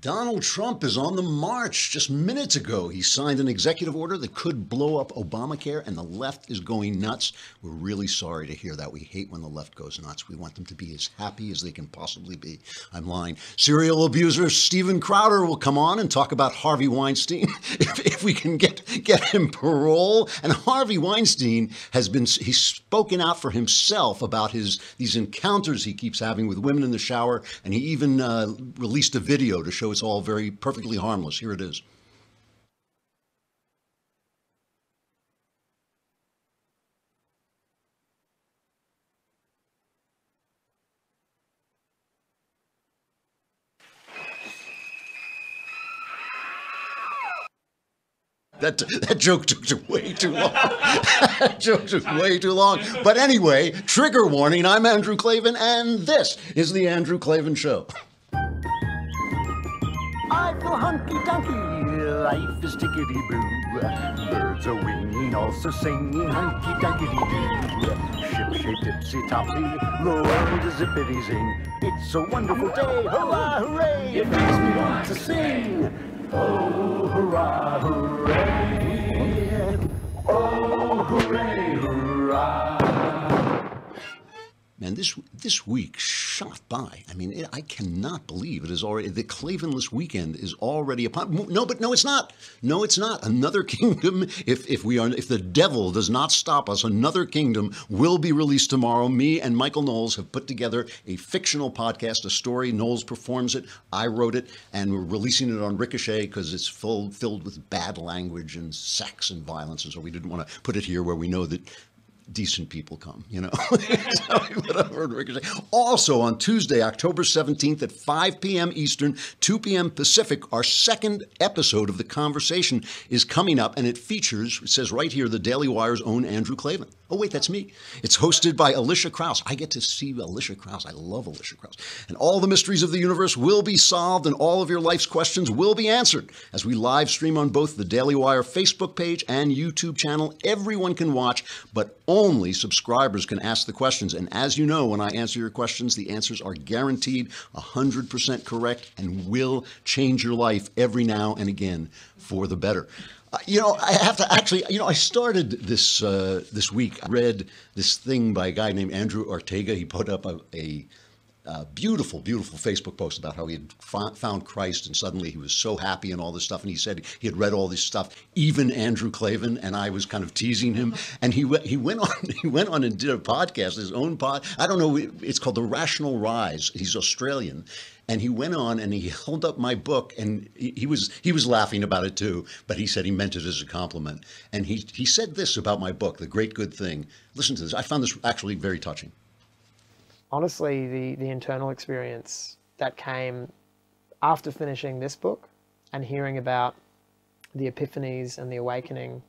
Donald Trump is on the march. Just minutes ago, he signed an executive order that could blow up Obamacare, and the left is going nuts. We're really sorry to hear that. We hate when the left goes nuts. We want them to be as happy as they can possibly be. I'm lying. Serial abuser Steven Crowder will come on and talk about Harvey Weinstein if we can get him parole. And Harvey Weinstein he's spoken out for himself about these encounters he keeps having with women in the shower, and he even released a video to show it's all very perfectly harmless. Here it is. That joke took way too long. That joke took way too long. But anyway, trigger warning, I'm Andrew Klavan, and this is The Andrew Klavan Show. I feel hunky-dunky, life is tickety-boo. Birds are winging, also singing hunky-dunky-doo. Ship-shape, tipsy-toppy, the world is zippity-zing. It's a wonderful day, hurrah, hooray! It makes me want to sing. Oh, hurrah, hooray! Oh, hooray, hurrah! Man, this week shot by. I mean, I cannot believe it is already, the Klavanless weekend is already upon. No, it's not. No, it's not. Another kingdom, if the devil does not stop us, another kingdom will be released tomorrow. Me and Michael Knowles have put together a fictional podcast, a story. Knowles performs it. I wrote it, and we're releasing it on Ricochet because it's filled with bad language and sex and violence, and so we didn't want to put it here where we know that decent people come, you know. Also on Tuesday, October 17th at 5 p.m. Eastern, 2 p.m. Pacific, our second episode of The Conversation is coming up, and it features, it says right here, the Daily Wire's own Andrew Klavan. Oh, wait, that's me. It's hosted by Alicia Krause. I get to see Alicia Krause. I love Alicia Krause. And all the mysteries of the universe will be solved, and all of your life's questions will be answered as we live stream on both the Daily Wire Facebook page and YouTube channel. Everyone can watch, but only subscribers can ask the questions. And as you know, when I answer your questions, the answers are guaranteed 100% correct and will change your life every now and again for the better. I have to actually, I started this week. I read this thing by a guy named Andrew Ortega. He put up a beautiful, beautiful Facebook post about how he had found Christ and suddenly he was so happy and all this stuff. And he said he had read all this stuff, even Andrew Klavan, and I was kind of teasing him. And he went on and did a podcast, his own pod. I don't know. It's called The Rational Rise. He's Australian. And he went on and he held up my book, and he was laughing about it too, but he said he meant it as a compliment. And he said this about my book, The Great Good Thing. Listen to this. I found this actually very touching. Honestly, the internal experience that came after finishing this book and hearing about the epiphanies and the awakening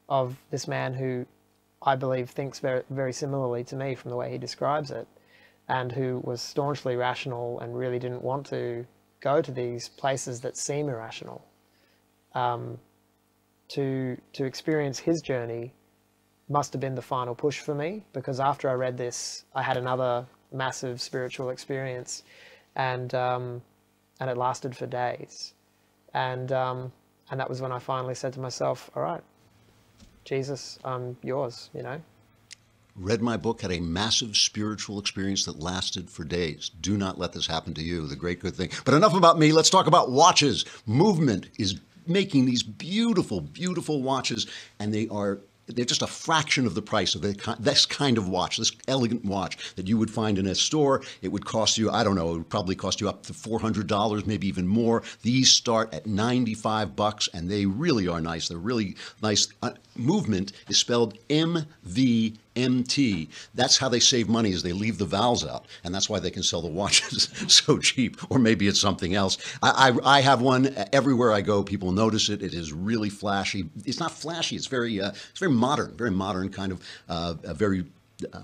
of this man who I believe thinks very, very similarly to me from the way he describes it, and who was staunchly rational and really didn't want to go to these places that seem irrational. To experience his journey must have been the final push for me, because after I read this, I had another massive spiritual experience, and it lasted for days. And that was when I finally said to myself, all right, Jesus, I'm yours, Read my book, had a massive spiritual experience that lasted for days. Do not let this happen to you, The Great Good Thing. But enough about me. Let's talk about watches. Movement is making these beautiful, beautiful watches, and they're just a fraction of the price of this kind of watch, this elegant watch that you would find in a store. It would cost you, I don't know, it would probably cost you up to $400, maybe even more. These start at $95, and they really are nice. They're really nice. Movement is spelled MVMT. That's how they save money, is they leave the vowels out, and that's why they can sell the watches so cheap. Or maybe it's something else. I have one everywhere I go. People notice it. It is really flashy. It's not flashy. It's very modern kind of a very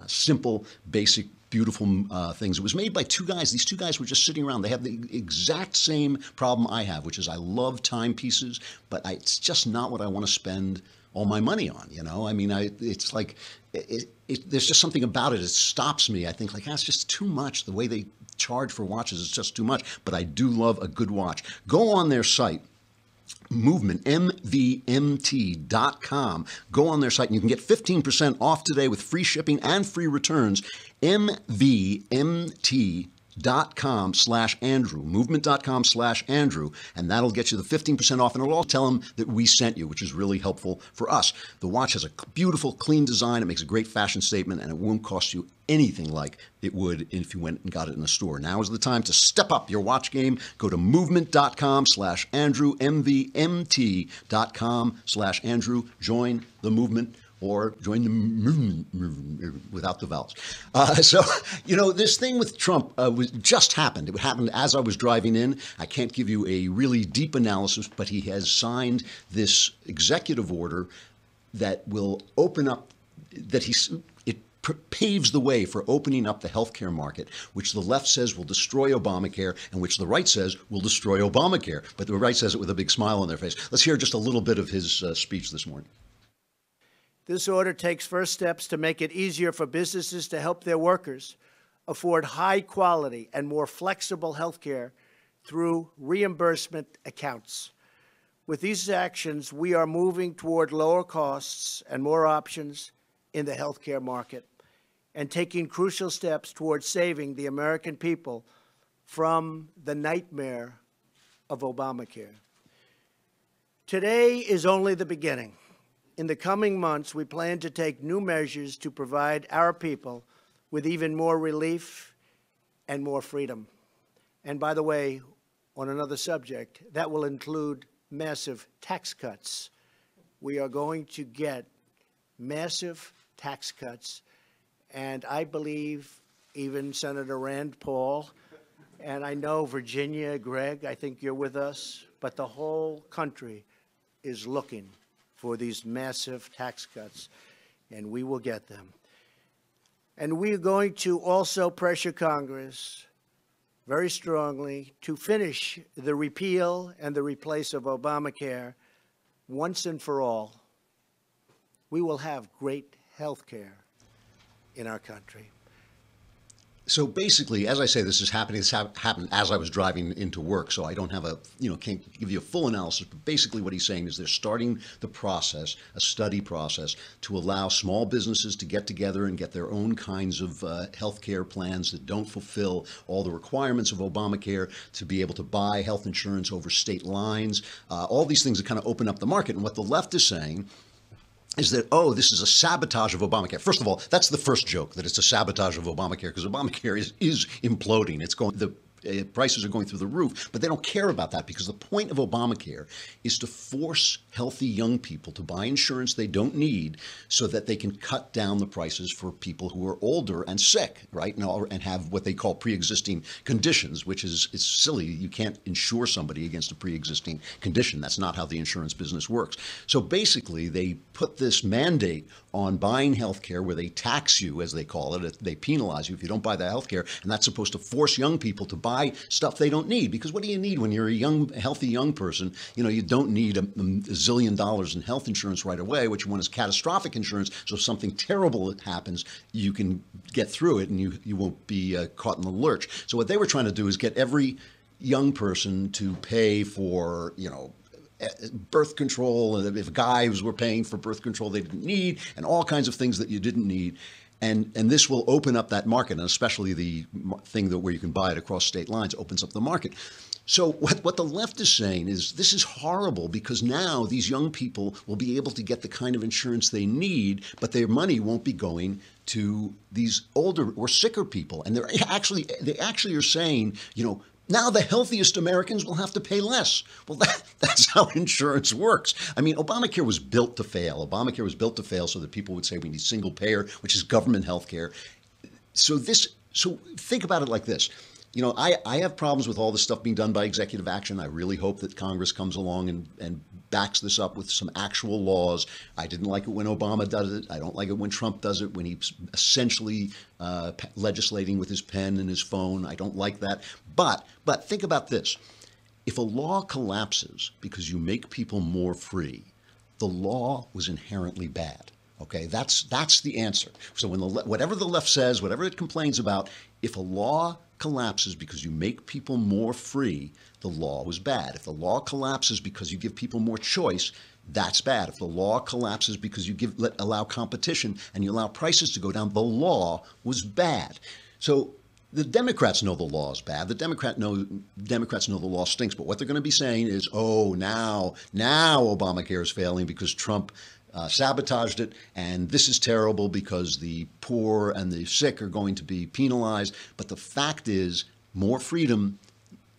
simple, basic, beautiful things. It was made by two guys. These two guys were just sitting around. They have the exact same problem I have, which is I love timepieces, but it's just not what I want to spend all my money on, I mean, it's like, there's just something about it. It stops me. I think it's just too much, the way they charge for watches is just too much, but I do love a good watch. Go on their site. Movement, MVMT.com. Go on their site and you can get 15% off today with free shipping and free returns. MVMT.com/Andrew, movement.com/Andrew, and that'll get you the 15% off, and it'll all tell them that we sent you, which is really helpful for us. The watch has a beautiful, clean design. It makes a great fashion statement, and it won't cost you anything like it would if you went and got it in a store. Now is the time to step up your watch game. Go to movement.com/Andrew, MVMT.com/Andrew. Join the movement, or join the movement without the vowels. So, this thing with Trump just happened. It happened as I was driving in. I can't give you a really deep analysis, but he has signed this executive order that will open up, it paves the way for opening up the healthcare market, which the left says will destroy Obamacare and which the right says will destroy Obamacare. But the right says it with a big smile on their face. Let's hear just a little bit of his speech this morning. This order takes first steps to make it easier for businesses to help their workers afford high quality and more flexible health care through reimbursement accounts. With these actions, we are moving toward lower costs and more options in the health care market and taking crucial steps toward saving the American people from the nightmare of Obamacare. Today is only the beginning. In the coming months, we plan to take new measures to provide our people with even more relief and more freedom. And by the way, on another subject, that will include massive tax cuts. We are going to get massive tax cuts, and I believe even Senator Rand Paul, and I know Virginia, Greg, I think you're with us, but the whole country is looking for these massive tax cuts, and we will get them. And we are going to also pressure Congress very strongly to finish the repeal and the replace of Obamacare once and for all. We will have great health care in our country. So basically, as I say, this is happening. This happened as I was driving into work, so I don't have can't give you a full analysis. But basically, what he's saying is they're starting the process, a study process, to allow small businesses to get together and get their own kinds of health care plans that don't fulfill all the requirements of Obamacare, to be able to buy health insurance over state lines. All these things that kind of open up the market. And what the left is saying is that, this is a sabotage of Obamacare. First of all, that's the first joke, that it's a sabotage of Obamacare, because Obamacare is imploding. The prices are going through the roof, but they don't care about that, because the point of Obamacare is to force healthy young people to buy insurance they don't need so that they can cut down the prices for people who are older and sick, right? And have what they call pre-existing conditions, which is, it's silly. You can't insure somebody against a pre-existing condition. That's not how the insurance business works. So basically, they put this mandate on buying health care where they tax you, as they call it. They penalize you if you don't buy the health care, and that's supposed to force young people to buy stuff they don't need. Because what do you need when you're a healthy young person? You don't need a zillion dollars in health insurance right away. What you want is catastrophic insurance, so if something terrible happens, you can get through it and you won't be caught in the lurch. So what they were trying to do is get every young person to pay for, birth control, and if guys were paying for birth control they didn't need, and all kinds of things that you didn't need. And this will open up that market, and especially the thing where you can buy it across state lines opens up the market. So what the left is saying is this is horrible, because now these young people will be able to get the kind of insurance they need, but their money won't be going to these older or sicker people. And they actually are saying, now the healthiest Americans will have to pay less. Well, that's how insurance works. I mean, Obamacare was built to fail. Obamacare was built to fail so that people would say we need single payer, which is government health care. So think about it like this. I have problems with all this stuff being done by executive action. I really hope that Congress comes along and backs this up with some actual laws. I didn't like it when Obama does it. I don't like it when Trump does it, when he's essentially legislating with his pen and his phone. I don't like that. But think about this. If a law collapses because you make people more free, the law was inherently bad. Okay, that's the answer. So whatever the left says, whatever it complains about, if a law collapses because you make people more free, the law was bad. If the law collapses because you give people more choice, that's bad. If the law collapses because you allow competition and you allow prices to go down, the law was bad. So the Democrats know the law is bad. The Democrats know the law stinks. But what they're going to be saying is, oh, now Obamacare is failing because Trump sabotaged it, and this is terrible because the poor and the sick are going to be penalized. But the fact is, more freedom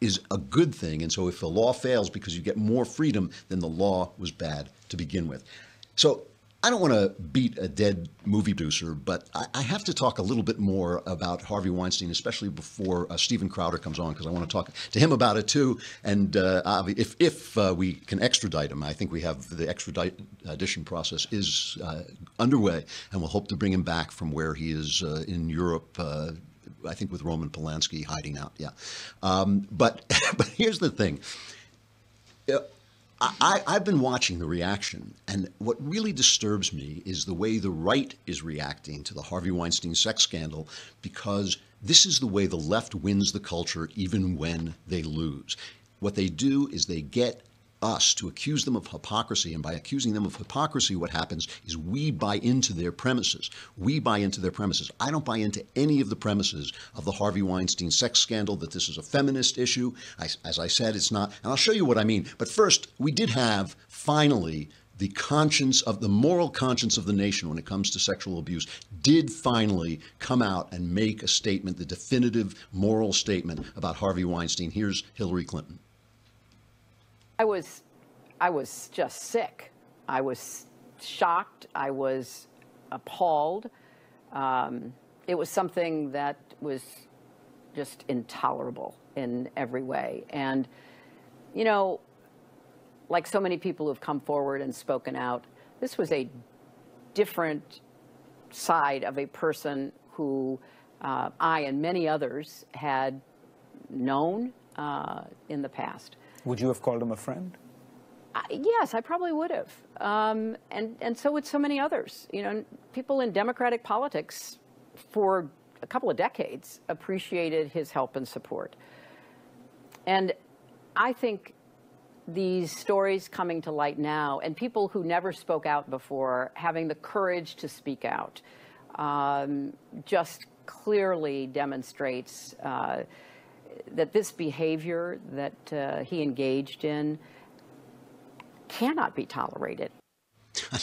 is a good thing. And so if the law fails because you get more freedom, then the law was bad to begin with. So I don't want to beat a dead movie producer, but I have to talk a little bit more about Harvey Weinstein, especially before Steven Crowder comes on, because I want to talk to him about it too. And if we can extradite him, I think we have the extradition process is underway, and we'll hope to bring him back from where he is in Europe. I think with Roman Polanski hiding out. Yeah. But here's the thing. I've been watching the reaction, and what really disturbs me is the way the right is reacting to the Harvey Weinstein sex scandal, because this is the way the left wins the culture even when they lose. What they do is they get us to accuse them of hypocrisy, and by accusing them of hypocrisy, what happens is we buy into their premises. We buy into their premises. I don't buy into any of the premises of the Harvey Weinstein sex scandal, that this is a feminist issue. As I said, it's not, and I'll show you what I mean. But first, we did have, finally, the moral conscience of the nation when it comes to sexual abuse did finally come out and make a statement, the definitive moral statement about Harvey Weinstein. Here's Hillary Clinton. I was just sick. I was shocked. I was appalled. It was something that was just intolerable in every way. And, you know, like so many people who've come forward and spoken out, this was a different side of a person who I and many others had known in the past. Would you have called him a friend? Yes, I probably would have. And so would so many others. You know, people in Democratic politics for a couple of decades appreciated his help and support. And I think these stories coming to light now, and people who never spoke out before having the courage to speak out, just clearly demonstrates that this behavior that he engaged in cannot be tolerated.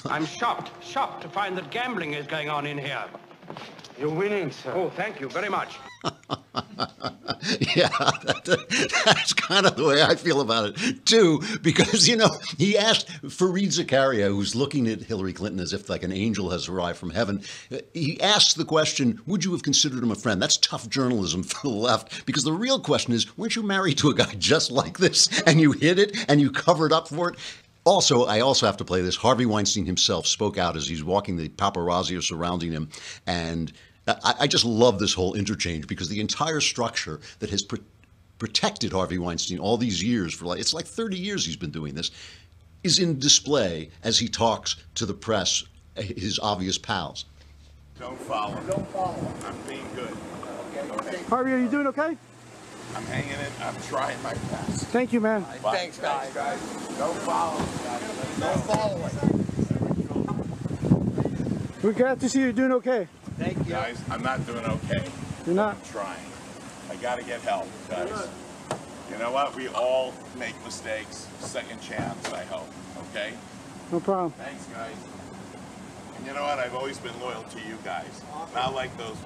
I'm shocked to find that gambling is going on in here. You're winning, sir. Oh, thank you very much. Yeah, that's kind of the way I feel about it, too, because, you know, he asked Fareed Zakaria, who's looking at Hillary Clinton as if like an angel has arrived from heaven. He asked the question, would you have considered him a friend? That's tough journalism for the left, because the real question is, weren't you married to a guy just like this, and you hid it, and you covered up for it? Also, I also have to play this. Harvey Weinstein himself spoke out as he's walking. The paparazzi are surrounding him, and I just love this whole interchange, because the entire structure that has protected Harvey Weinstein all these years, it's like 30 years he's been doing this, is in display as he talks to the press, his obvious pals. Don't follow. Don't follow. I'm being good. Okay. Harvey, are you doing okay? I'm hanging it. I'm trying my best. Thank you, man. Thanks, guys. Don't follow. Don't follow it. We're glad to see you're doing okay. Thank you. Guys, I'm not doing okay. You're not? I'm trying. I got to get help, guys. You know what? We all make mistakes. Second chance, I hope. Okay? No problem. Thanks, guys. And you know what? I've always been loyal to you guys. Not like those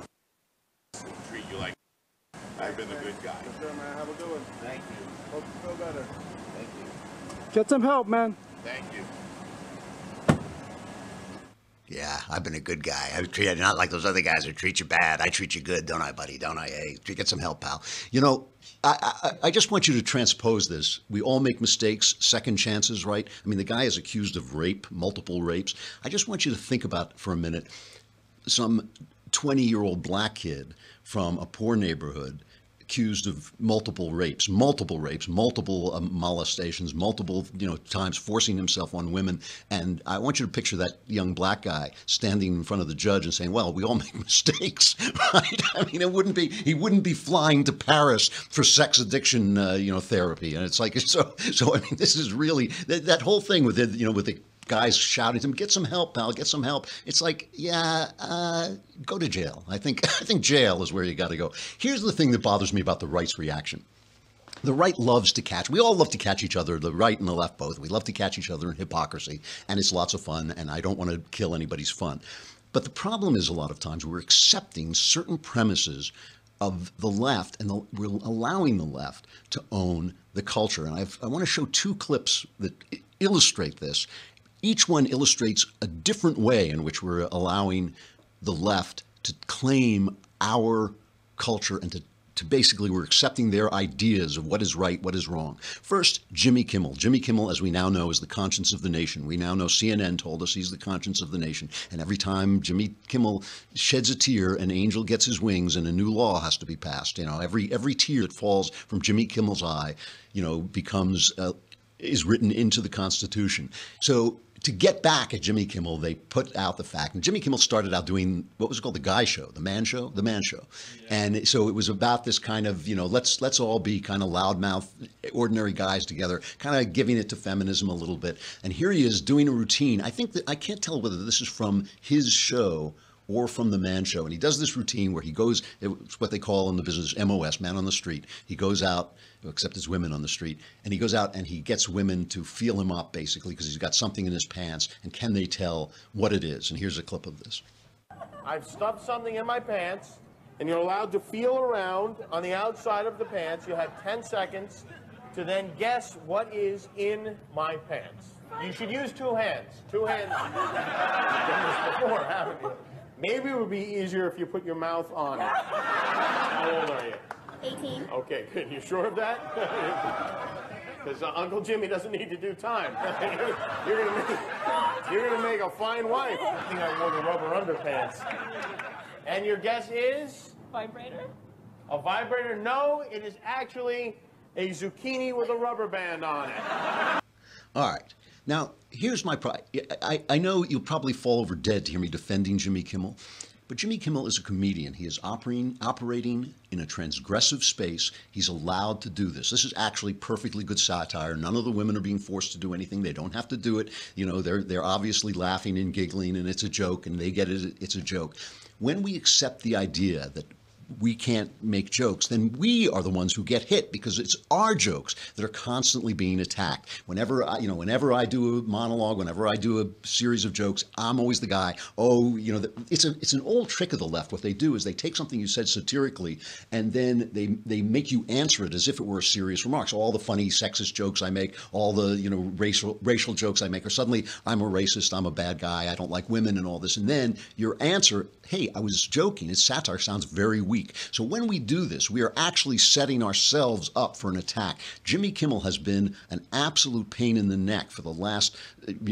who treat you like. I've been a good guy. Sure, man. Have a good one. Thank you. Hope you feel better. Thank you. Get some help, man. Thank you. Yeah, I've been a good guy. I treat you not like those other guys who treat you bad. I treat you good, don't I, buddy? Don't I? Hey, get some help, pal. You know, I just want you to transpose this. We all make mistakes, second chances, right? I mean, the guy is accused of rape, multiple rapes. I just want you to think about for a minute some 20-year-old black kid from a poor neighborhood accused of multiple rapes, multiple molestations, multiple, times forcing himself on women. And I want you to picture that young black guy standing in front of the judge and saying, well, we all make mistakes, right? I mean, he wouldn't be flying to Paris for sex addiction, therapy. And it's like, so I mean, this is really, that whole thing with it, with the guys shouting to him, get some help, pal, get some help. It's like, go to jail. I think jail is where you got to go. Here's the thing that bothers me about the right's reaction. The right loves to catch. We all love to catch each other, the right and the left both. We love to catch each other in hypocrisy, and it's lots of fun, and I don't want to kill anybody's fun. But the problem is a lot of times we're accepting certain premises of the left, and we're allowing the left to own the culture. And I want to show two clips that illustrate this. Each one illustrates a different way in which we're allowing the left to claim our culture and to basically we're accepting their ideas of what is right, what is wrong. First, Jimmy Kimmel. Jimmy Kimmel, as we now know, is the conscience of the nation. We now know CNN told us he's the conscience of the nation. And every time Jimmy Kimmel sheds a tear, an angel gets his wings and a new law has to be passed. Every tear that falls from Jimmy Kimmel's eye, becomes is written into the Constitution. So to get back at Jimmy Kimmel, they put out the fact, and Jimmy Kimmel started out doing what was called the Guy Show, the Man Show. Yeah. And so it was about this kind of, let's all be kind of loudmouth, ordinary guys together, kind of giving it to feminism a little bit. And here he is doing a routine. I think that I can't tell whether this is from his show or from the Man Show. And he does this routine where he goes, it's what they call in the business MOS, man on the street. He goes out, except it's women on the street, and he goes out and he gets women to feel him up, basically, because he's got something in his pants, and can they tell what it is? And here's a clip of this. I've stuffed something in my pants, and you're allowed to feel around on the outside of the pants. You have 10 seconds to then guess what is in my pants. You should use two hands. Two hands. You've done this before, haven't you? Maybe it would be easier if you put your mouth on it. How old are you? 18. Okay, good. You sure of that? Because Uncle Jimmy doesn't need to do time. You're gonna make a fine wife. I think I wore the rubber underpants. And your guess is? Vibrator? A vibrator? No, it is actually a zucchini with a rubber band on it. All right. Now, here's my pride. I know you'll probably fall over dead to hear me defending Jimmy Kimmel, but Jimmy Kimmel is a comedian. He is operating in a transgressive space. He's allowed to do this. This is actually perfectly good satire. None of the women are being forced to do anything. They don't have to do it. They're obviously laughing and giggling, and it's a joke, and they get it. It's a joke. When we accept the idea that we can't make jokes, then we are the ones who get hit because it's our jokes that are constantly being attacked. Whenever I do a monologue, whenever I do a series of jokes, I'm always the guy. It's an old trick of the left. What they do is they take something you said satirically and then they make you answer it as if it were a serious remark. So all the funny sexist jokes I make, all the racial jokes I make, or suddenly I'm a racist, I'm a bad guy, I don't like women and all this. And then your answer, hey, I was joking. It's satire, sounds very weak. So when we do this, we are actually setting ourselves up for an attack. Jimmy Kimmel has been an absolute pain in the neck for the last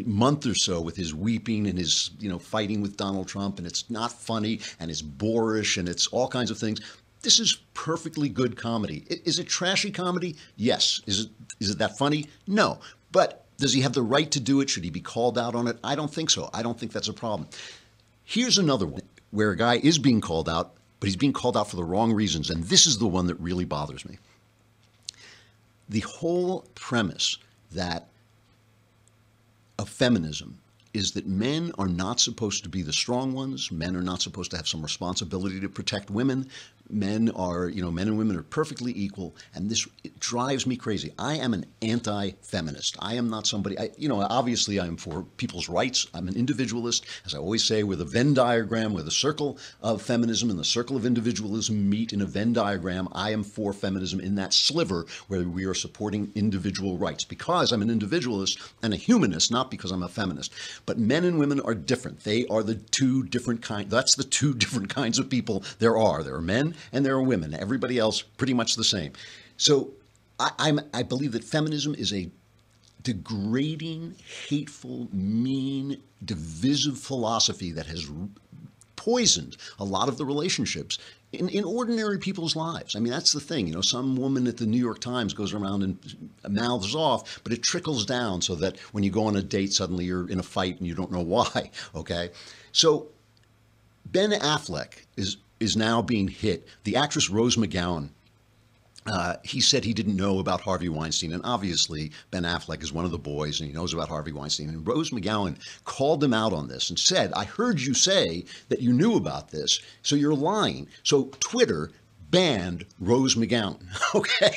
month or so with his weeping and his, fighting with Donald Trump, and it's not funny, and it's boorish, and it's all kinds of things. This is perfectly good comedy. Is it trashy comedy? Yes. Is it that funny? No. But does he have the right to do it? Should he be called out on it? I don't think so. I don't think that's a problem. Here's another one where a guy is being called out, but he's being called out for the wrong reasons, and this is the one that really bothers me. The whole premise of feminism is that men are not supposed to be the strong ones. Men are not supposed to have some responsibility to protect women. Men and women are perfectly equal, and it drives me crazy. I am an anti-feminist. I am not somebody, obviously I'm for people's rights. I'm an individualist. As I always say, we're the Venn diagram, where the circle of feminism and the circle of individualism meet in a Venn diagram. I am for feminism in that sliver where we are supporting individual rights, because I'm an individualist and a humanist, not because I'm a feminist. But men and women are different. They are the two different kinds. That's the two different kinds of people there are. There are men and there are women. Everybody else pretty much the same. So I believe that feminism is a degrading, hateful, mean, divisive philosophy that has poisoned a lot of the relationships in ordinary people's lives. I mean, that's the thing. You know, some woman at the New York Times goes around and mouths off, but it trickles down so that when you go on a date, suddenly you're in a fight and you don't know why. Okay, so Ben Affleck is now being hit. The actress Rose McGowan. He said he didn't know about Harvey Weinstein, and obviously Ben Affleck is one of the boys, and he knows about Harvey Weinstein. And Rose McGowan called him out on this and said, "I heard you say that you knew about this, so you're lying." So Twitter banned Rose McGowan, okay?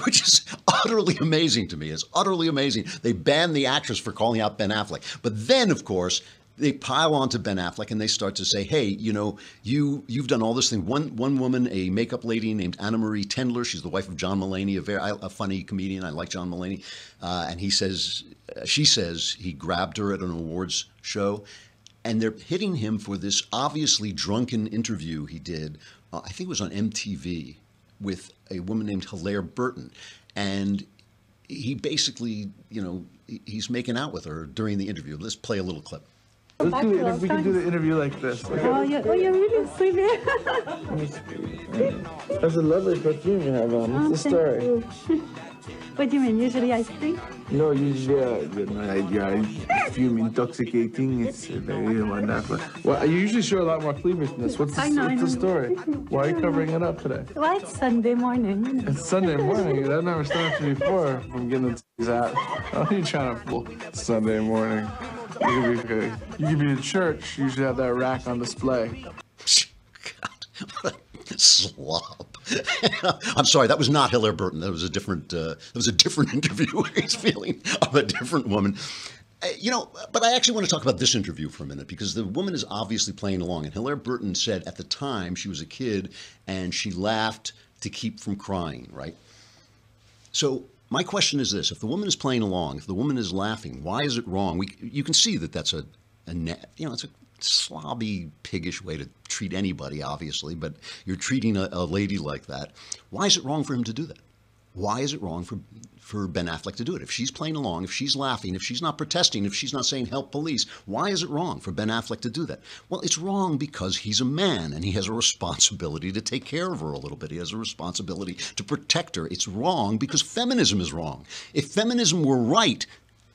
Which is utterly amazing to me. It's utterly amazing. They banned the actress for calling out Ben Affleck. But then, of course, they pile on to Ben Affleck and they start to say, hey, you know, you've done all this thing. One woman, a makeup lady named Anna Marie Tendler, she's the wife of John Mulaney, a funny comedian. I like John Mulaney. And she says he grabbed her at an awards show. And they're hitting him for this obviously drunken interview he did, I think it was on MTV, with a woman named Hilaire Burton. And he basically, you know, he's making out with her during the interview. Let's play a little clip. Let's do it. If we can do the interview like this. Okay? Oh, you're really sweet. That's a lovely perfume you have on. What's the story? What do you mean? Usually ice cream? No, usually your perfume intoxicating. It's very wonderful. Well, you usually show a lot more cleavage than this. What's the story? Why are you covering it up today? Well, it's Sunday morning. It's Sunday morning. That never stopped you before from getting the out. How are you trying to fool Sunday morning? You could be in church. You usually have that rack on display. God, what a slob. I'm sorry, that was not Hilaire Burton. That was a different interview. He's feeling of a different woman. You know, but I actually want to talk about this interview for a minute because the woman is obviously playing along. And Hilaire Burton said at the time she was a kid and she laughed to keep from crying, right? So my question is this: if the woman is playing along, if the woman is laughing, why is it wrong? You can see that that's it's a slobby, piggish way to treat anybody, obviously, but you're treating a lady like that. Why is it wrong for him to do that? Why is it wrong for Ben Affleck to do it? If she's playing along, if she's laughing, if she's not protesting, if she's not saying help police, why is it wrong for Ben Affleck to do that? Well, it's wrong because he's a man and he has a responsibility to take care of her a little bit. He has a responsibility to protect her. It's wrong because feminism is wrong. If feminism were right,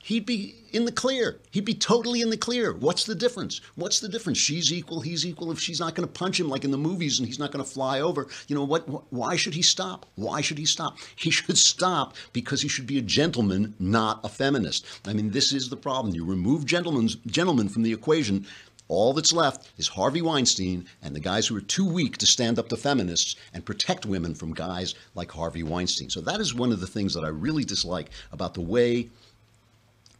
he'd be in the clear. He'd be totally in the clear. What's the difference? What's the difference? She's equal, he's equal. If she's not going to punch him like in the movies and he's not going to fly over, you know what? Why should he stop? Why should he stop? He should stop because he should be a gentleman, not a feminist. I mean, this is the problem. You remove gentlemen from the equation. All that's left is Harvey Weinstein and the guys who are too weak to stand up to feminists and protect women from guys like Harvey Weinstein. So that is one of the things that I really dislike about the way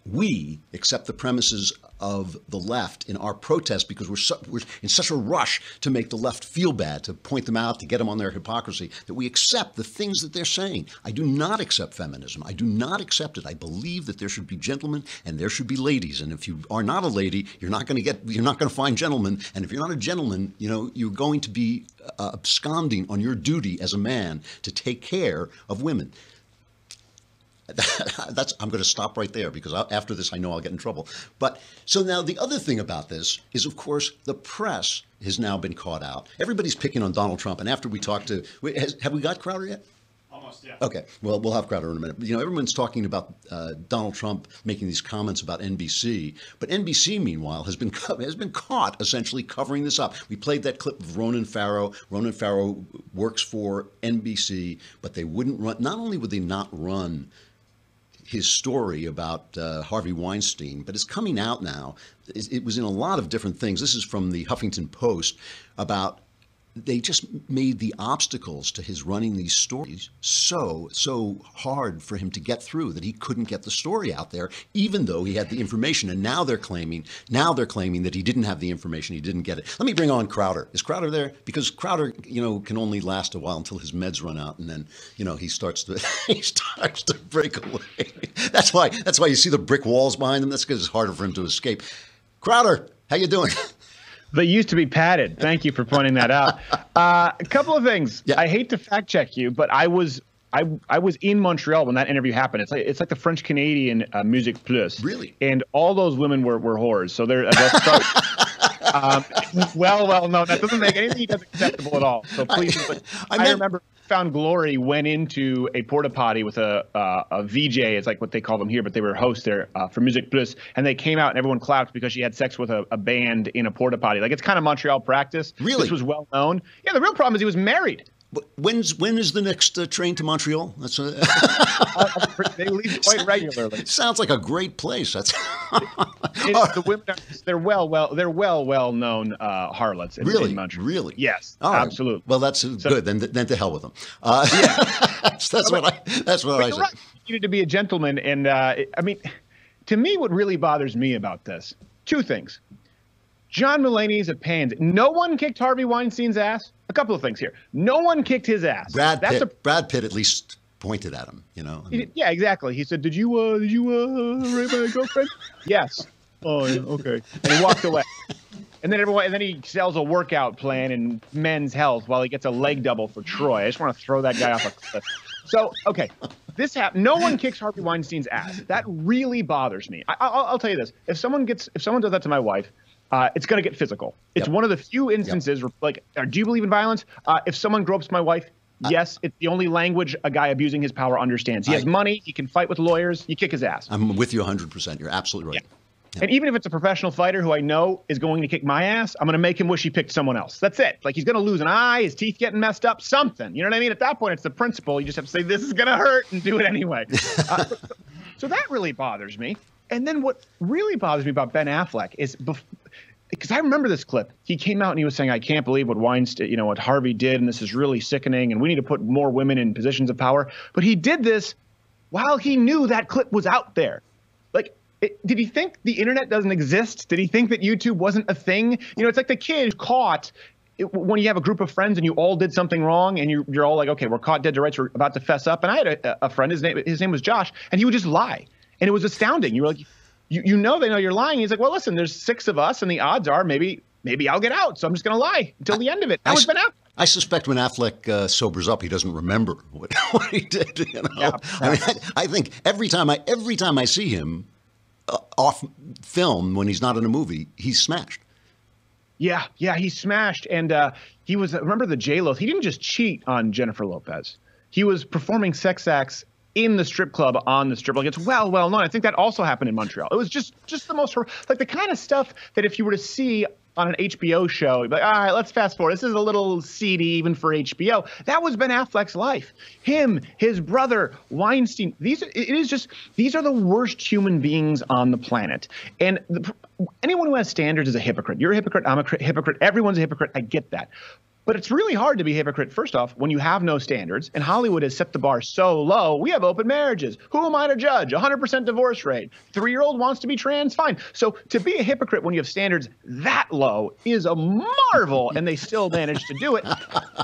we accept the premises of the left in our protest because we're in such a rush to make the left feel bad, to point them out, to get them on their hypocrisy, that we accept the things that they're saying. I do not accept feminism. I do not accept it. I believe that there should be gentlemen and there should be ladies. And if you are not a lady, you're not going to find gentlemen. And if you're not a gentleman, you know, you're going to be absconding on your duty as a man to take care of women. I'm going to stop right there because after this, I know I'll get in trouble. But so now the other thing about this is, of course, the press has now been caught out. Everybody's picking on Donald Trump. And after we talk to, have we got Crowder yet? Almost, yeah. Okay. Well, we'll have Crowder in a minute. You know, everyone's talking about Donald Trump making these comments about NBC. But NBC, meanwhile, has been caught essentially covering this up. We played that clip of Ronan Farrow. Ronan Farrow works for NBC, but they wouldn't run. Not only would they not run his story about Harvey Weinstein, but it's coming out now. It was in a lot of different things. This is from the Huffington Post about they just made the obstacles to his running these stories so hard for him to get through that he couldn't get the story out there, even though he had the information. And now they're claiming that he didn't have the information, he didn't get it. Let me bring on Crowder. Is Crowder there? Because Crowder, you know, can only last a while until his meds run out, and then, you know, he starts to break away. That's why you see the brick walls behind him. That's because it's harder for him to escape. Crowder, how you doing? They used to be padded. Thank you for pointing that out. A couple of things. Yeah. I hate to fact check you, but I was in Montreal when that interview happened. It's like the French Canadian Musique Plus. Really? And all those women were whores. So let's start. Well, no, that doesn't make anything he does acceptable at all. So please, I remember Found Glory went into a porta potty with a VJ, it's like what they call them here, but they were hosts there for Music Plus, and they came out and everyone clapped because she had sex with a band in a porta potty. Like, it's kind of Montreal practice. Really? This was well known. Yeah, the real problem is he was married. When is the next train to Montreal? That's they leave quite regularly. Sounds like a great place. That's the women. They're well known harlots in Montreal. Really? Yes, right. Absolutely. Well, that's good. Then to hell with them. That's what I said. Right. You needed to be a gentleman, and I mean, to me, what really bothers me about this, two things. John Mulaney's a pansy. No one kicked Harvey Weinstein's ass. A couple of things here. No one kicked his ass. Brad Pitt at least pointed at him, you know. Yeah, exactly. He said, "Did you rape my girlfriend?" Yes. Oh, yeah, okay. And he walked away. And then he sells a workout plan in Men's Health while he gets a leg double for Troy. I just want to throw that guy off a cliff. So, okay, this happened. No one kicks Harvey Weinstein's ass. That really bothers me. I'll tell you this: if someone does that to my wife, it's going to get physical. It's one of the few instances where, like, do you believe in violence? If someone gropes my wife, yes, it's the only language a guy abusing his power understands. He has money. He can fight with lawyers. You kick his ass. I'm with you 100%. You're absolutely right. Yeah. Yeah. And even if it's a professional fighter who I know is going to kick my ass, I'm going to make him wish he picked someone else. That's it. Like, he's going to lose an eye, his teeth getting messed up, something. You know what I mean? At that point, it's the principle. You just have to say, this is going to hurt, and do it anyway. So that really bothers me. And then what really bothers me about Ben Affleck is, because I remember this clip. He came out and he was saying, I can't believe what Weinstein, what Harvey did, and this is really sickening, and we need to put more women in positions of power. But he did this while he knew that clip was out there. Like, did he think the internet doesn't exist? Did he think that YouTube wasn't a thing? It's like the kid caught when you have a group of friends and you all did something wrong, and you're all like, okay, we're caught dead to rights, we're about to fess up. And I had a friend, his name was Josh, and he would just lie. And it was astounding. You were like, they know you're lying. He's like, well, listen, there's 6 of us, and the odds are maybe I'll get out. So I'm just going to lie until the end of it. That was Ben Affleck. I suspect when Affleck sobers up, he doesn't remember what he did. Yeah. I mean, I think every time I see him off film when he's not in a movie, he's smashed. Yeah, he's smashed. And he was, remember the J-Lo, he didn't just cheat on Jennifer Lopez. He was performing sex acts in the strip club on the strip. Like, it's well known. I think that also happened in Montreal. It was just the most, like, the kind of stuff that if you were to see on an HBO show, you'd be like, all right, let's fast forward. This is a little seedy even for HBO. That was Ben Affleck's life. Him, his brother, Weinstein. These are the worst human beings on the planet. And anyone who has standards is a hypocrite. You're a hypocrite. I'm a hypocrite. Everyone's a hypocrite. I get that. But it's really hard to be a hypocrite, first off, when you have no standards. And Hollywood has set the bar so low. We have open marriages. Who am I to judge? 100% divorce rate. 3-year-old wants to be trans, fine. So to be a hypocrite when you have standards that low is a marvel, and they still manage to do it.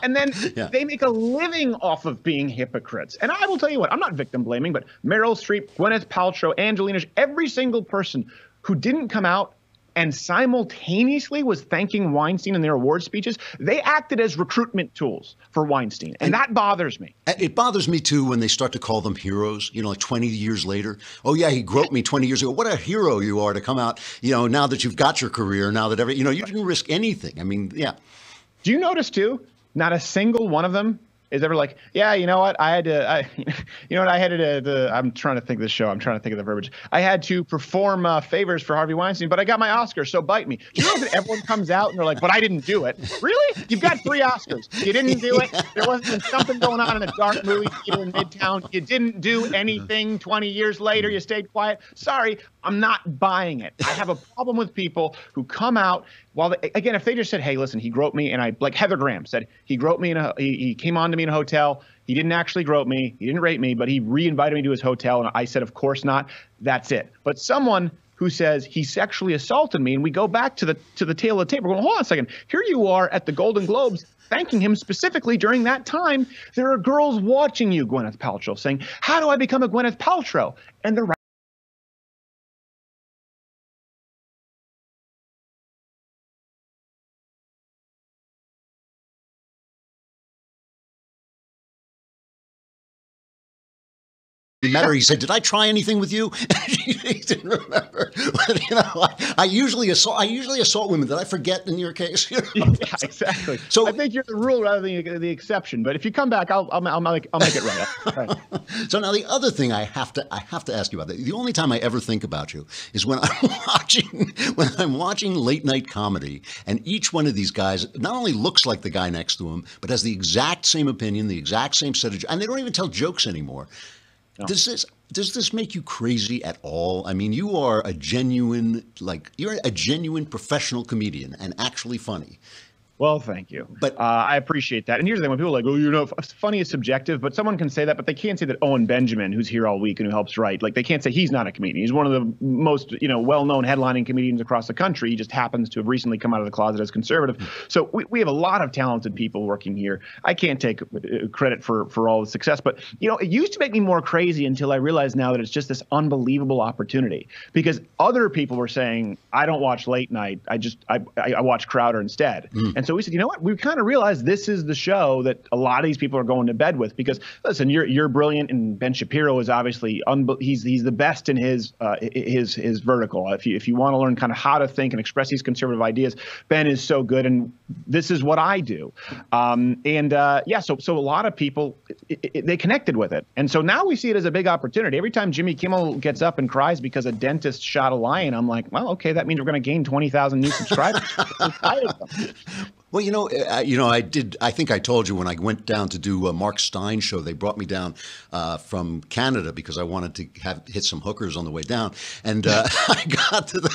And then they make a living off of being hypocrites. And I will tell you what, I'm not victim blaming, but Meryl Streep, Gwyneth Paltrow, Angelina, every single person who didn't come out and simultaneously was thanking Weinstein in their award speeches, they acted as recruitment tools for Weinstein. And that bothers me. It bothers me, too, when they start to call them heroes, like 20 years later. Oh, yeah, he groped me 20 years ago. What a hero you are to come out, now that you've got your career, now that you didn't risk anything. I mean, yeah. Do you notice, too, not a single one of them is ever like, yeah, you know what? I'm trying to think of this show. I'm trying to think of the verbiage. I had to perform favors for Harvey Weinstein, but I got my Oscar, so bite me. Do you know that everyone comes out and they're like, but I didn't do it? Really? You've got 3 Oscars. You didn't do it. There wasn't something going on in a dark movie theater in Midtown. You didn't do anything. 20 years later, you stayed quiet. Sorry, I'm not buying it. I have a problem with people who come out again, if they just said, hey, listen, he groped me, and like Heather Graham said, he groped me, he came on to me in a hotel. He didn't actually grope me. He didn't rape me, but he re-invited me to his hotel, and I said, of course not. That's it. But someone who says he sexually assaulted me, and we go back to the tail of the tape, we're going, hold on a second. Here you are at the Golden Globes thanking him specifically during that time. There are girls watching you, Gwyneth Paltrow, saying, how do I become a Gwyneth Paltrow? And the he met her, he said, "Did I try anything with you?" He didn't remember. But, you know, I usually assault women. Did I forget in your case? You know? Yeah, exactly. So I think you're the rule rather than the exception. But if you come back, I'll make it right. Right. So now the other thing I have to ask you about. The only time I ever think about you is when I'm watching late night comedy, and each one of these guys not only looks like the guy next to him, but has the exact same opinion, the exact same set of, and they don't even tell jokes anymore. No. Does this make you crazy at all? I mean, you're a genuine professional comedian and actually funny. Well, thank you. But I appreciate that. And here's the thing: when people are like, "Oh, you know, funny is subjective," but someone can say that, but they can't say that Owen Benjamin, who's here all week and who helps write, like they can't say he's not a comedian. He's one of the most, well-known headlining comedians across the country. He just happens to have recently come out of the closet as conservative. So we have a lot of talented people working here. I can't take credit for all the success, but it used to make me more crazy until I realized now that it's just this unbelievable opportunity, because other people were saying, "I don't watch late night. I watch Crowder instead." And so we said, you know what? We kind of realized this is the show that a lot of these people are going to bed with, because listen, you're brilliant, and Ben Shapiro is obviously he's the best in his vertical. If you want to learn kind of how to think and express these conservative ideas, Ben is so good, and this is what I do. So a lot of people they connected with it, and so now we see it as a big opportunity. Every time Jimmy Kimmel gets up and cries because a dentist shot a lion, I'm like, well, okay, that means we're going to gain 20,000 new subscribers. Well, I think I told you when I went down to do a Mark Stein show, they brought me down from Canada because I wanted to hit some hookers on the way down. And I got to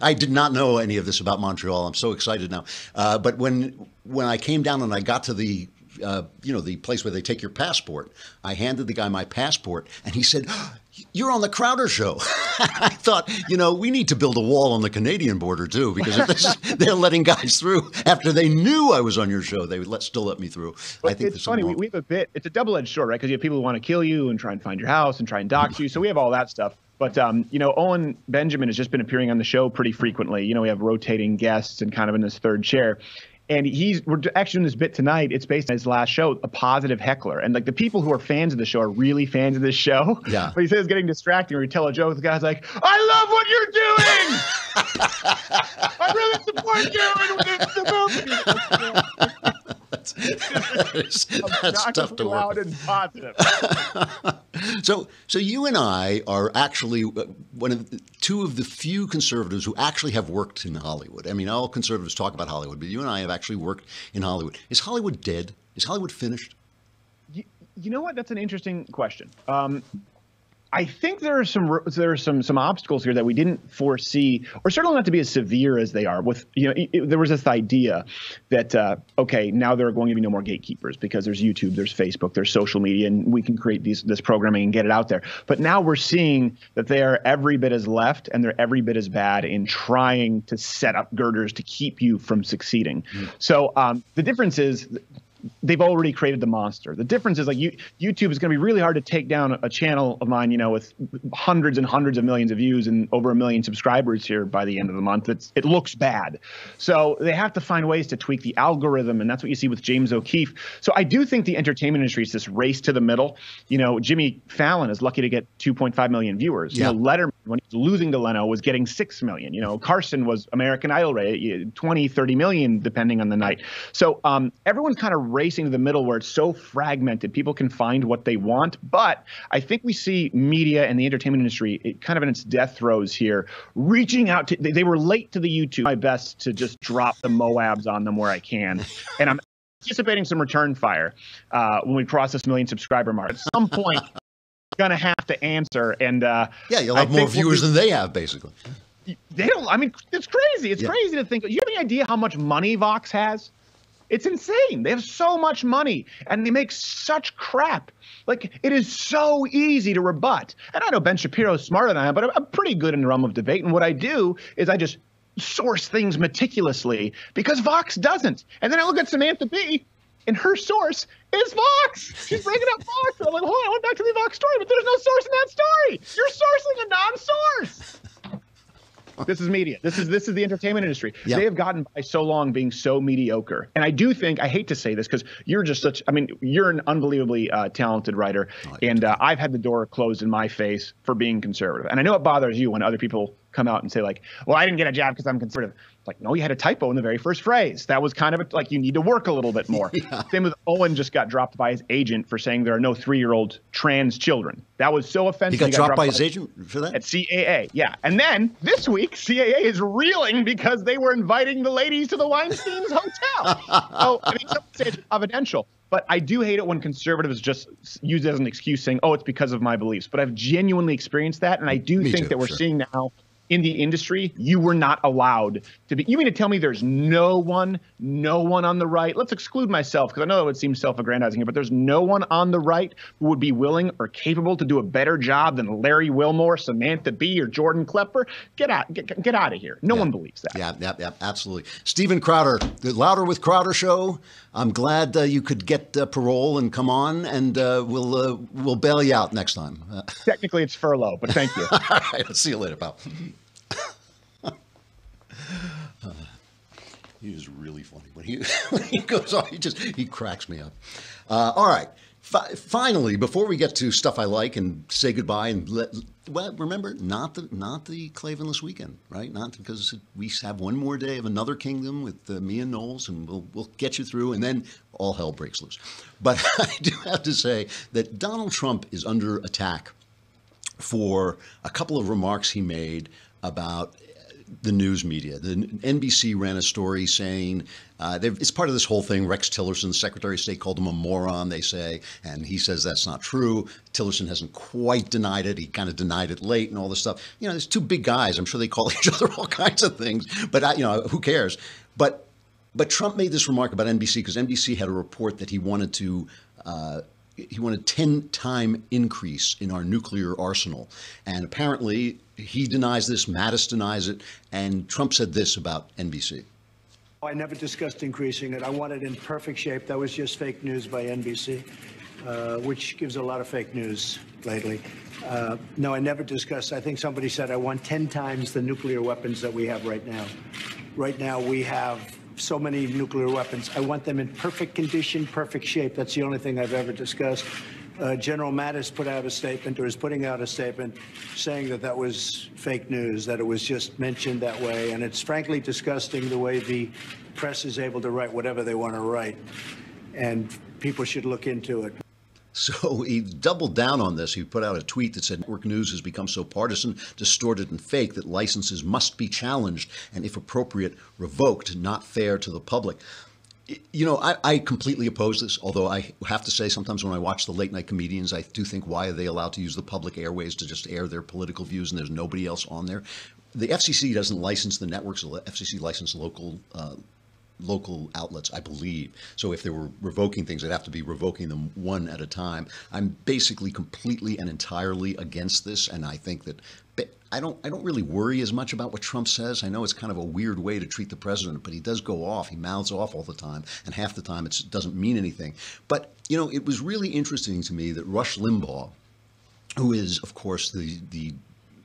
I did not know any of this about Montreal. I'm so excited now. But when I came down and I got to the place where they take your passport, I handed the guy my passport, and he said, "You're on the Crowder show." I thought, we need to build a wall on the Canadian border too, because if they're letting guys through after they knew I was on your show, they would still let me through. But I think it's funny. We have a bit. It's a double-edged sword, right? Because you have people who want to kill you and try and find your house and try and dox you. So we have all that stuff. But, Owen Benjamin has just been appearing on the show pretty frequently. We have rotating guests and kind of in this third chair. And we're actually doing this bit tonight. It's based on his last show, A Positive Heckler. And like the people who are fans of the show are really fans of this show. Yeah. But he says it's getting distracting, or you tell a joke, the guy's like, "I love what you're doing. I really support you in the movie." That's tough to work with. And positive. So you and I are actually two of the few conservatives who actually have worked in Hollywood. I mean, all conservatives talk about Hollywood, but you and I have actually worked in Hollywood. Is Hollywood dead? Is Hollywood finished? You know what? That's an interesting question. I think there are some obstacles here that we didn't foresee, or certainly not to be as severe as they are. With there was this idea that now there are going to be no more gatekeepers because there's YouTube, there's Facebook, there's social media, and we can create this programming and get it out there. But now we're seeing that they are every bit as left, and they're every bit as bad in trying to set up girders to keep you from succeeding. So the difference is, they've already created the monster. The difference is, like, YouTube is going to be really hard to take down a channel of mine, with hundreds and hundreds of millions of views and over 1 million subscribers here by the end of the month. It looks bad. So they have to find ways to tweak the algorithm, and that's what you see with James O'Keefe. So I do think the entertainment industry is this race to the middle. Jimmy Fallon is lucky to get 2.5 million viewers. Yeah. Letterman, when he was losing to Leno, was getting 6 million. Carson was American Idol, 20, 30 million, depending on the night. So everyone's kind of racing to the middle where it's so fragmented. People can find what they want. But I think we see media and the entertainment industry kind of in its death throes here, reaching out to, they were late to the YouTube. My best to just drop the Moabs on them where I can. And I'm anticipating some return fire when we cross this 1 million subscriber mark. At some point, gonna have to answer. And you'll have more viewers than they have, basically. They don't. I mean, it's crazy. It's crazy to think. You have any idea how much money Vox has? It's insane. They have so much money, and they make such crap. Like, it is so easy to rebut. And I know Ben Shapiro is smarter than I am, but I'm pretty good in the realm of debate. And what I do is I just source things meticulously because Vox doesn't. And then I look at Samantha Bee, and her source is Vox. She's bringing up Vox. And I'm like, hold on, I went back to the Vox story, but there's no source in that story. You're sourcing a non-source. This is media. This is the entertainment industry. Yeah. They have gotten by so long being so mediocre. And I do think, I hate to say this because you're just you're an unbelievably talented writer. And I've had the door closed in my face for being conservative. And I know it bothers you when other people come out and say like, well, I didn't get a job because I'm conservative. Like, no, you had a typo in the very first phrase. That was kind of like, you need to work a little bit more. Yeah. Same with Owen just got dropped by his agent for saying there are no 3-year-old trans children. That was so offensive. He got dropped by his agent for that? At CAA, yeah. And then this week, CAA is reeling because they were inviting the ladies to the Weinstein's hotel. So, I mean, some say it's providential. But I do hate it when conservatives just use it as an excuse saying, oh, it's because of my beliefs. But I've genuinely experienced that. And I do think that we're seeing now in the industry, you were not allowed to be. You mean to tell me there's no one on the right? Let's exclude myself because I know it would seem self-aggrandizing here, but there's no one on the right who would be willing or capable to do a better job than Larry Wilmore, Samantha Bee, or Jordan Klepper. Get out of here. No one believes that. Yeah, absolutely. Stephen Crowder, the Louder with Crowder show. I'm glad you could get parole and come on, and we'll bail you out next time. Technically, it's furlough, but thank you. All right, I'll see you later, pal. He is really funny. When he goes on, he cracks me up. All right. Finally, before we get to stuff I like and say goodbye and remember, not the Klavan weekend, right? Not because we have one more day of another kingdom with me and Knowles, and we'll get you through, and then all hell breaks loose. But I do have to say that Donald Trump is under attack for a couple of remarks he made about the news media. The NBC ran a story saying it's part of this whole thing. Rex Tillerson, the Secretary of State, called him a moron, they say, and he says that's not true. Tillerson hasn't quite denied it. He kind of denied it late and all this stuff. You know, there's two big guys. I'm sure they call each other all kinds of things, but who cares? But Trump made this remark about NBC because NBC had a report that he wanted 10-time increase in our nuclear arsenal. And apparently he denies this, Mattis denies it, and Trump said this about NBC. I never discussed increasing it. I want it in perfect shape. That was just fake news by NBC, which gives a lot of fake news lately. No, I never discussed. I think somebody said I want 10 times the nuclear weapons that we have right now. Right now we have so many nuclear weapons. I want them in perfect condition, perfect shape. That's the only thing I've ever discussed. General Mattis put out a statement, or is putting out a statement, saying that was fake news, that it was just mentioned that way. And it's frankly disgusting the way the press is able to write whatever they want to write. And people should look into it. So he doubled down on this. He put out a tweet that said network news has become so partisan, distorted, and fake that licenses must be challenged and, if appropriate, revoked, not fair to the public. You know, I completely oppose this, although I have to say sometimes when I watch the late night comedians, I do think, why are they allowed to use the public airways to just air their political views and there's nobody else on there? The FCC doesn't license the networks. The FCC licenses local outlets, I believe. So if they were revoking things, they'd have to be revoking them one at a time. I'm basically completely and entirely against this, and I think that I don't really worry as much about what Trump says. I know it's kind of a weird way to treat the president, but he does go off. He mouths off all the time, and half the time it doesn't mean anything. But, you know, it was really interesting to me that Rush Limbaugh, who is, of course, the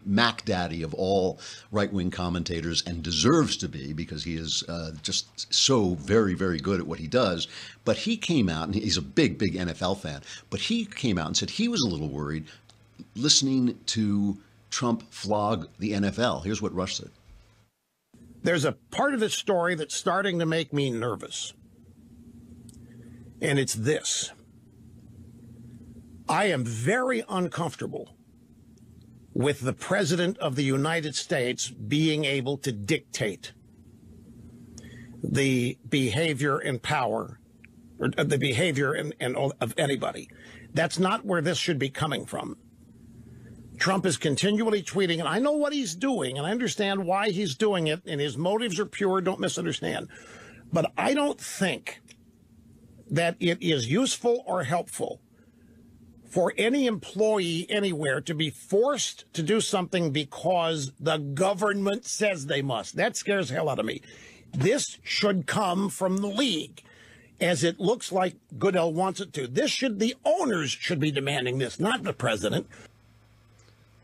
Mac Daddy of all right-wing commentators, and deserves to be because he is just so very, very good at what he does. But he came out, and he's a big, big NFL fan, but he came out and said he was a little worried listening to Trump flog the NFL. Here's what Rush said. There's a part of this story that's starting to make me nervous. And it's this. I am very uncomfortable with the President of the United States being able to dictate the behavior and power, or the behavior and of anybody. That's not where this should be coming from. Trump is continually tweeting, and I know what he's doing, and I understand why he's doing it, and his motives are pure, don't misunderstand. But I don't think that it is useful or helpful for any employee anywhere to be forced to do something because the government says they must. That scares the hell out of me. This should come from the league, as it looks like Goodell wants it to. The owners should be demanding this, not the president.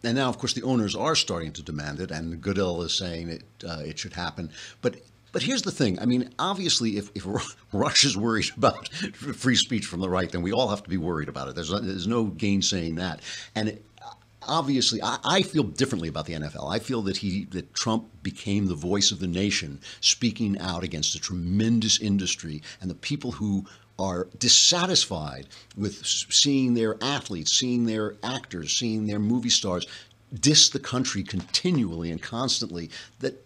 And now, of course, the owners are starting to demand it, and Goodell is saying it should happen. But here's the thing. I mean, obviously, if Rush is worried about free speech from the right, then we all have to be worried about it. There's no gainsaying that. And obviously, I feel differently about the NFL. I feel that Trump became the voice of the nation, speaking out against a tremendous industry and the people who are dissatisfied with seeing their athletes, seeing their actors, seeing their movie stars diss the country continually and constantly, that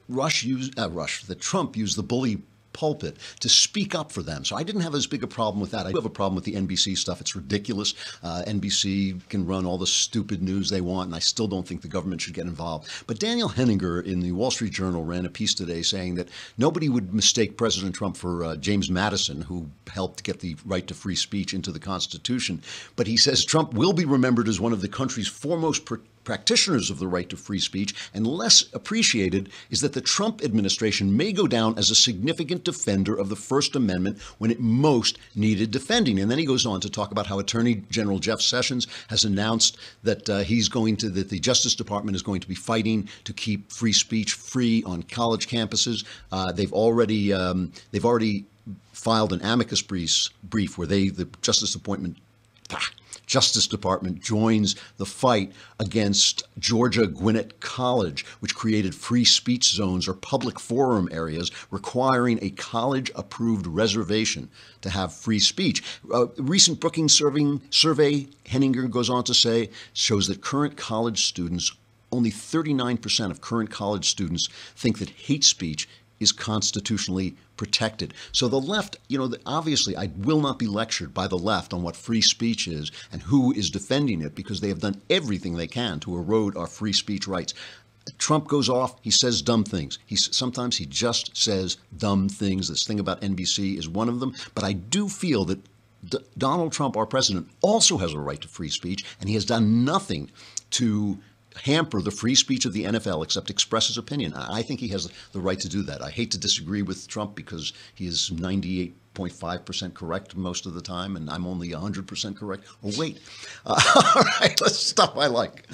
Trump used the bully pulpit to speak up for them. So I didn't have as big a problem with that. I do have a problem with the NBC stuff. It's ridiculous. NBC can run all the stupid news they want, and I still don't think the government should get involved. But Daniel Henninger in the Wall Street Journal ran a piece today saying that nobody would mistake President Trump for James Madison, who helped get the right to free speech into the Constitution. But he says Trump will be remembered as one of the country's foremost practitioners of the right to free speech, and less appreciated is that the Trump administration may go down as a significant defender of the First Amendment when it most needed defending. And then he goes on to talk about how Attorney General Jeff Sessions has announced that that the Justice Department is going to be fighting to keep free speech free on college campuses. They've already filed an amicus brief where the Justice Department joins the fight against Georgia Gwinnett College, which created free speech zones or public forum areas requiring a college-approved reservation to have free speech. A recent Brookings survey, Henninger goes on to say, shows that only 39% of current college students think that hate speech is constitutionally protected. So the left, obviously I will not be lectured by the left on what free speech is and who is defending it, because they have done everything they can to erode our free speech rights. Trump goes off, he says dumb things. Sometimes he just says dumb things. This thing about NBC is one of them. But I do feel that Donald Trump, our president, also has a right to free speech, and he has done nothing to hamper the free speech of the NFL except express his opinion. I think he has the right to do that. I hate to disagree with Trump because he is 98.5% correct most of the time, and I'm only 100% correct. Oh, wait. All right, let's stuff I like.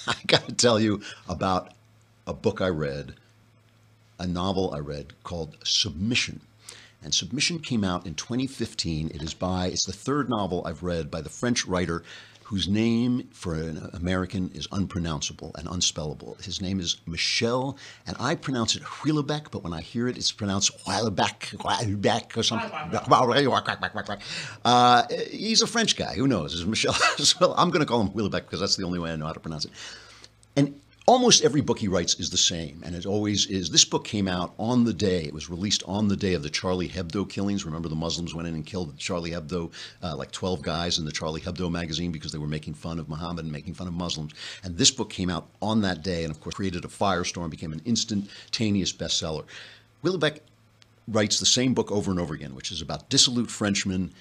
I got to tell you about a book I read, a novel I read called Submission. And Submission came out in 2015. It's the third novel I've read by the French writer whose name for an American is unpronounceable and unspellable. His name is Michel, and I pronounce it Houellebecq, but when I hear it, it's pronounced Houellebecq or something. He's a French guy. Who knows? It's Michel. So I'm going to call him Houellebecq because that's the only way I know how to pronounce it. And almost every book he writes is the same, and it always is. This book came out on the day, it was released on the day of the Charlie Hebdo killings. Remember, the Muslims went in and killed Charlie Hebdo, like 12 guys in the Charlie Hebdo magazine because they were making fun of Muhammad and making fun of Muslims. And this book came out on that day and, of course, created a firestorm, became an instantaneous bestseller. Houellebecq writes the same book over and over again, which is about dissolute Frenchmen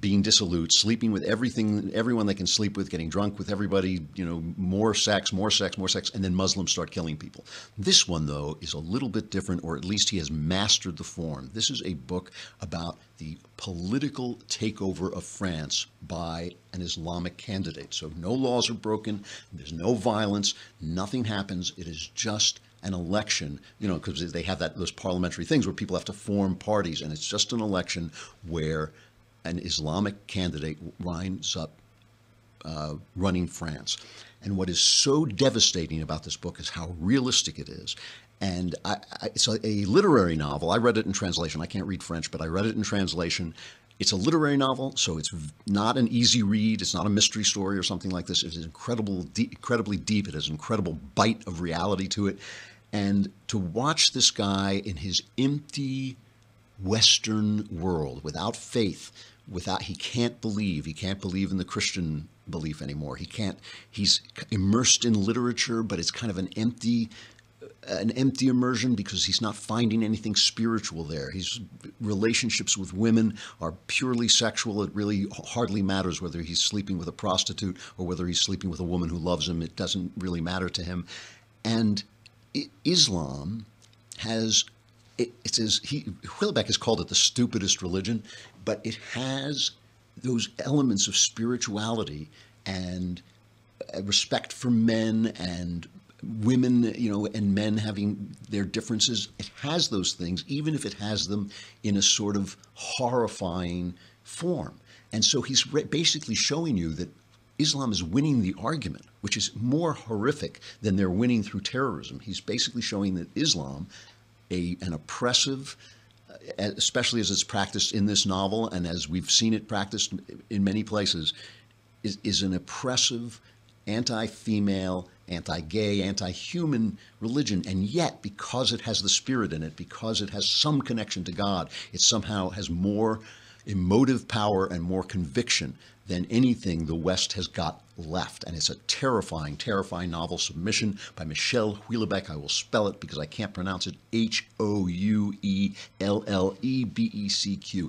being dissolute, sleeping with everyone they can sleep with, getting drunk with everybody, more sex, and then Muslims start killing people. This one, though, is a little bit different, or at least he has mastered the form. This is a book about the political takeover of France by an Islamic candidate. So no laws are broken, there's no violence, nothing happens. It is just an election, because they have those parliamentary things where people have to form parties, and it's just an election where an Islamic candidate winds up running France. And what is so devastating about this book is how realistic it is. And it's a literary novel. I read it in translation. I can't read French, but I read it in translation. It's a literary novel, so it's not an easy read. It's not a mystery story or something like this. It's incredibly deep. It has an incredible bite of reality to it. And to watch this guy in his empty Western world, without faith, he can't believe in the Christian belief anymore. He's immersed in literature, but it's kind of an empty immersion because he's not finding anything spiritual there. His relationships with women are purely sexual. It really hardly matters whether he's sleeping with a prostitute or whether he's sleeping with a woman who loves him. It doesn't really matter to him. And Islam has, Houellebecq has called it the stupidest religion, but it has those elements of spirituality and respect for men and women, and men having their differences. It has those things, even if it has them in a sort of horrifying form. And so he's basically showing you that Islam is winning the argument, which is more horrific than they're winning through terrorism. He's basically showing that Islam, an oppressive, especially as it's practiced in this novel and as we've seen it practiced in many places, is an oppressive, anti-female, anti-gay, anti-human religion. And yet, because it has the spirit in it, because it has some connection to God, it somehow has more emotive power and more conviction than anything the West has got left. And it's a terrifying, terrifying novel. Submission by Michelle Houellebecq. I will spell it because I can't pronounce it. Houellebecq.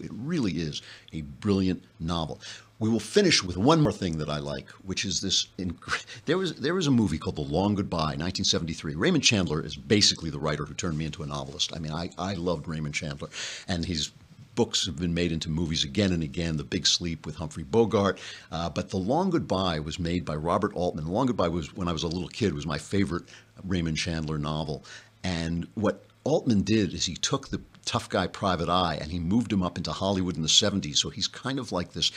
It really is a brilliant novel. We will finish with one more thing that I like, which is this. There was a movie called The Long Goodbye, 1973. Raymond Chandler is basically the writer who turned me into a novelist. I mean, I loved Raymond Chandler, and his books have been made into movies again and again. The Big Sleep with Humphrey Bogart. But The Long Goodbye was made by Robert Altman. The Long Goodbye was, when I was a little kid, was my favorite Raymond Chandler novel. And what Altman did is he took the tough guy Private Eye and he moved him up into Hollywood in the 70s. So he's kind of like this,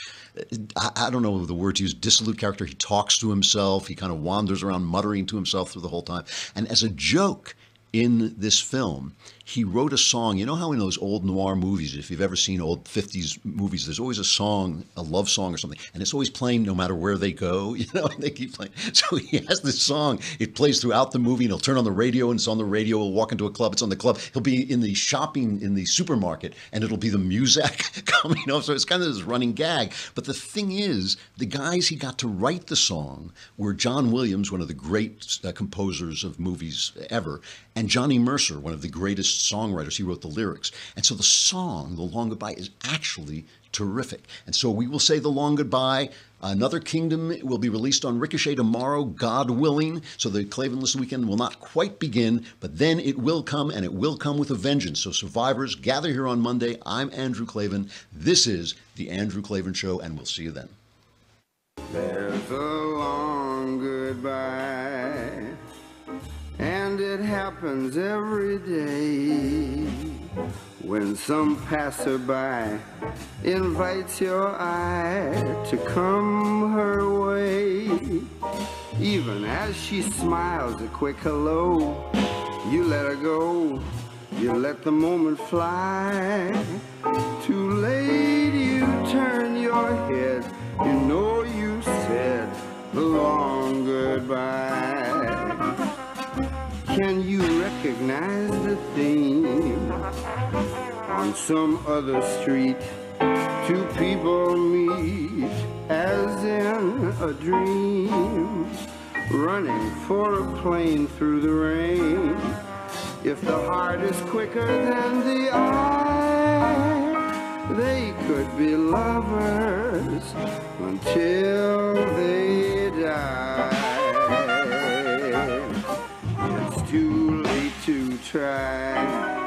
I don't know the word to use, dissolute character. He talks to himself. He kind of wanders around muttering to himself through the whole time. And as a joke in this film, he wrote a song. You know how in those old noir movies, if you've ever seen old 50s movies, there's always a song, a love song or something, and it's always playing no matter where they go, and they keep playing. So he has this song. It plays throughout the movie, and he'll turn on the radio, and it's on the radio. He'll walk into a club, it's on the club. He'll be in the shopping, in the supermarket, and it'll be the music coming up. So it's kind of this running gag. But the thing is, the guys he got to write the song were John Williams, one of the great composers of movies ever, and Johnny Mercer, one of the greatest songwriters. He wrote the lyrics. And so the song, The Long Goodbye, is actually terrific. And so we will say The Long Goodbye. Another Kingdom will be released on Ricochet tomorrow, God willing. So the Klavan Listen Weekend will not quite begin, but then it will come, and it will come with a vengeance. So survivors, gather here on Monday. I'm Andrew Klavan. This is The Andrew Klavan Show, and we'll see you then. There's a long goodbye, and it happens every day when some passerby invites your eye to come her way. Even as she smiles a quick hello, you let her go, you let the moment fly. Too late you turn your head, you know you said the long goodbye. Can you recognize the theme? On some other street, two people meet as in a dream, running for a plane through the rain. If the heart is quicker than the eye, they could be lovers until they die. It's too late to try